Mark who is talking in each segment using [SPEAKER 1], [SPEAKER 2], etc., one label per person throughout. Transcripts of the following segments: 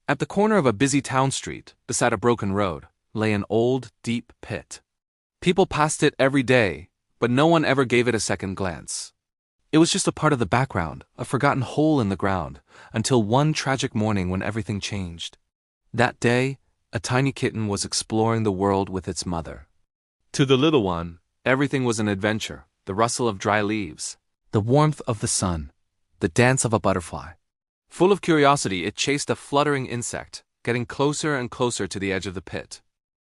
[SPEAKER 1] At the corner of a busy town street, beside a broken road, lay an old, deep pit. People passed it every day, but no one ever gave it a second glance. It was just a part of the background, a forgotten hole in the ground, until one tragic morning when everything changed. That day, a tiny kitten was exploring the world with its mother. To the little one, everything was an adventure: the rustle of dry leaves, the warmth of the sun, the dance of a butterfly. Full of curiosity, it chased a fluttering insect, getting closer and closer to the edge of the pit.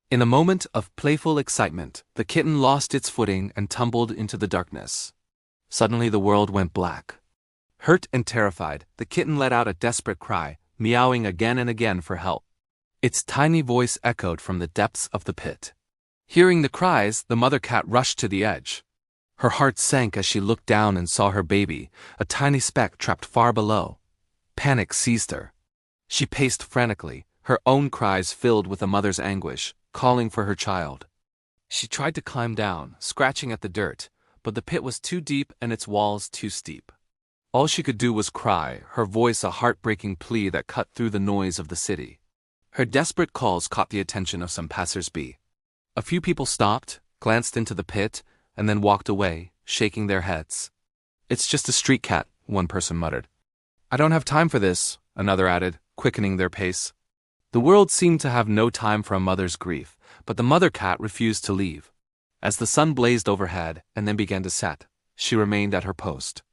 [SPEAKER 1] In a moment of playful excitement, the kitten lost its footing and tumbled into the darkness. Suddenly the world went black. Hurt and terrified, the kitten let out a desperate cry, meowing again and again for help. Its tiny voice echoed from the depths of the pit. Hearing the cries, the mother cat rushed to the edge. Her heart sank as she looked down and saw her baby, a tiny speck trapped far below. Panic seized her. She paced frantically, her own cries filled with a mother's anguish, calling for her child. She tried to climb down, scratching at the dirt, but the pit was too deep and its walls too steep. All she could do was cry, her voice a heartbreaking plea that cut through the noise of the city. Her desperate calls caught the attention of some passers-by. A few people stopped, glanced into the pit, and then walked away, shaking their heads. "It's just a street cat," one person muttered. "I don't have time for this," another added, quickening their pace. The world seemed to have no time for a mother's grief, but the mother cat refused to leave. As the sun blazed overhead and then began to set, she remained at her post.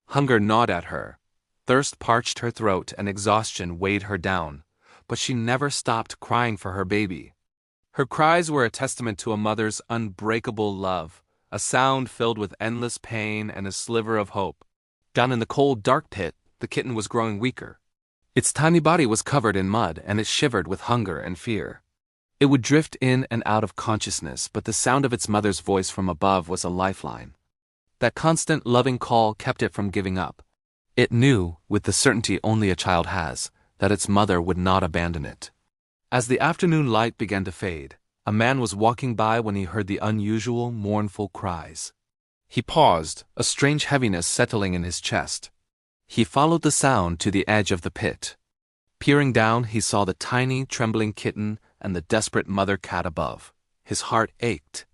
[SPEAKER 1] Hunger gnawed at her. Thirst parched her throat and exhaustion weighed her down, but she never stopped crying for her baby. Her cries were a testament to a mother's unbreakable love, a sound filled with endless pain and a sliver of hope. Down in the cold, dark pit, the kitten was growing weaker. Its tiny body was covered in mud and it shivered with hunger and fear. It would drift in and out of consciousness, but the sound of its mother's voice from above was a lifeline. That constant, loving call kept it from giving up. It knew, with the certainty only a child has, that its mother would not abandon it. As the afternoon light began to fade, a man was walking by when he heard the unusual, mournful cries. He paused, a strange heaviness settling in his chest. He followed the sound to the edge of the pit. Peering down, he saw the tiny, trembling kitten and the desperate mother cat above. His heart ached.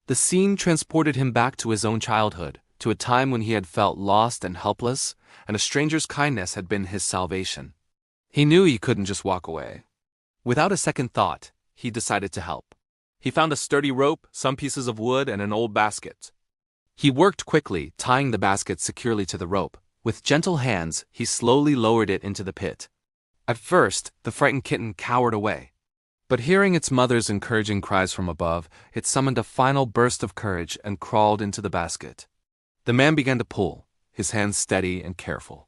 [SPEAKER 1] The scene transported him back to his own childhood, to a time when he had felt lost and helpless, and a stranger's kindness had been his salvation. He knew he couldn't just walk away. Without a second thought, he decided to help. He found a sturdy rope, some pieces of wood, and an old basket. He worked quickly, tying the basket securely to the rope. With gentle hands, he slowly lowered it into the pit. At first, the frightened kitten cowered away. But hearing its mother's encouraging cries from above, it summoned a final burst of courage and crawled into the basket. The man began to pull, his hands steady and careful.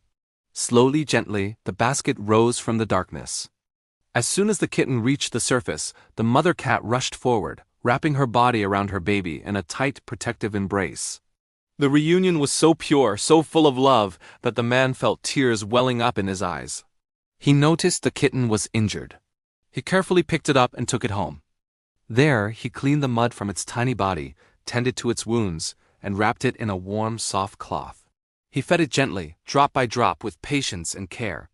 [SPEAKER 1] Slowly, gently, the basket rose from the darkness. As soon as the kitten reached the surface, the mother cat rushed forward, wrapping her body around her baby in a tight, protective embrace. The reunion was so pure, so full of love, that the man felt tears welling up in his eyes. He noticed the kitten was injured. He carefully picked it up and took it home. There, he cleaned the mud from its tiny body, tended to its wounds, and wrapped it in a warm, soft cloth. He fed it gently, drop by drop, with patience and care.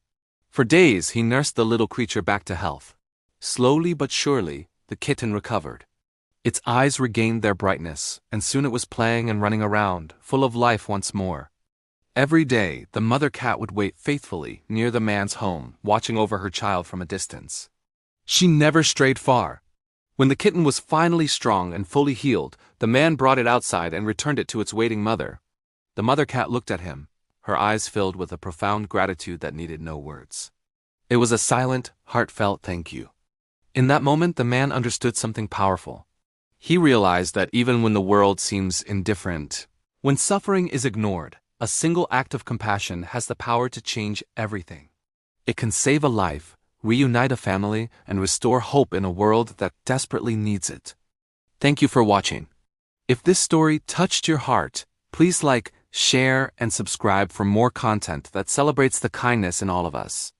[SPEAKER 1] For days, he nursed the little creature back to health. Slowly but surely, the kitten recovered. Its eyes regained their brightness, and soon it was playing and running around, full of life once more. Every day, the mother cat would wait faithfully near the man's home, watching over her child from a distance. She never strayed far. When the kitten was finally strong and fully healed, the man brought it outside and returned it to its waiting mother. The mother cat looked at him, her eyes filled with a profound gratitude that needed no words. It was a silent, heartfelt thank you. In that moment, the man understood something powerful. He realized that even when the world seems indifferent, when suffering is ignored, a single act of compassion has the power to change everything. It can save a life, reunite a family, and restore hope in a world that desperately needs it. Thank you for watching. If this story touched your heart, please like, share, and subscribe for more content that celebrates the kindness in all of us.